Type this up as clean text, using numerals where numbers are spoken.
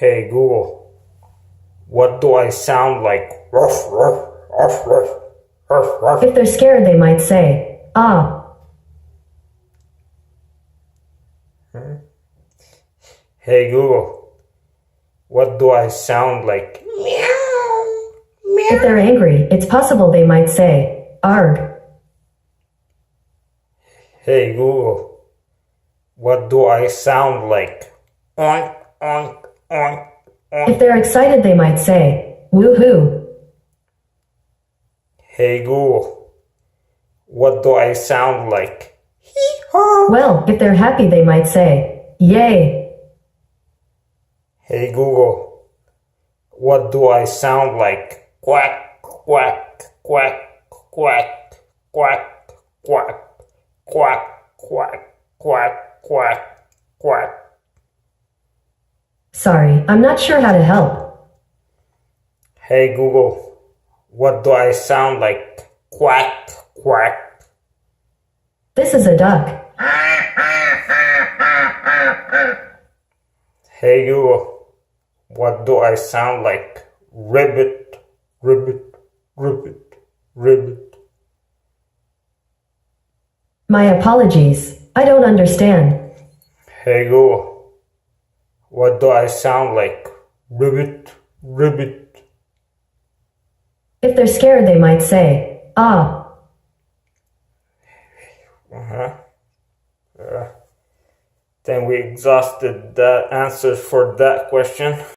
Hey Google, what do I sound like? Ruff, ruff, ruff, ruff, ruff, ruff. If they're scared, they might say, ah. Hey Google, what do I sound like? Meow, If meow. they're angry, it's possible they might say, arg. Hey Google, what do I sound like? Oink, oink, oink, If oink. they're excited, they might say, woohoo. Hey Google, what do I sound like? Hee-haw. Well, if they're happy, they might say, yay. Hey Google, what do I sound like? Quack, quack, quack, quack, quack, quack, quack, quack, quack, quack, quack. Sorry, I'm not sure how to help. Hey Google, what do I sound like? Quack, quack. This is a duck. Hey Google, what do I sound like? Ribbit, ribbit, ribbit, ribbit. My apologies. I don't understand. Hey Google, what do I sound like? Ribbit, ribbit. If they're scared, they might say, ah. Then we exhausted the answers for that question.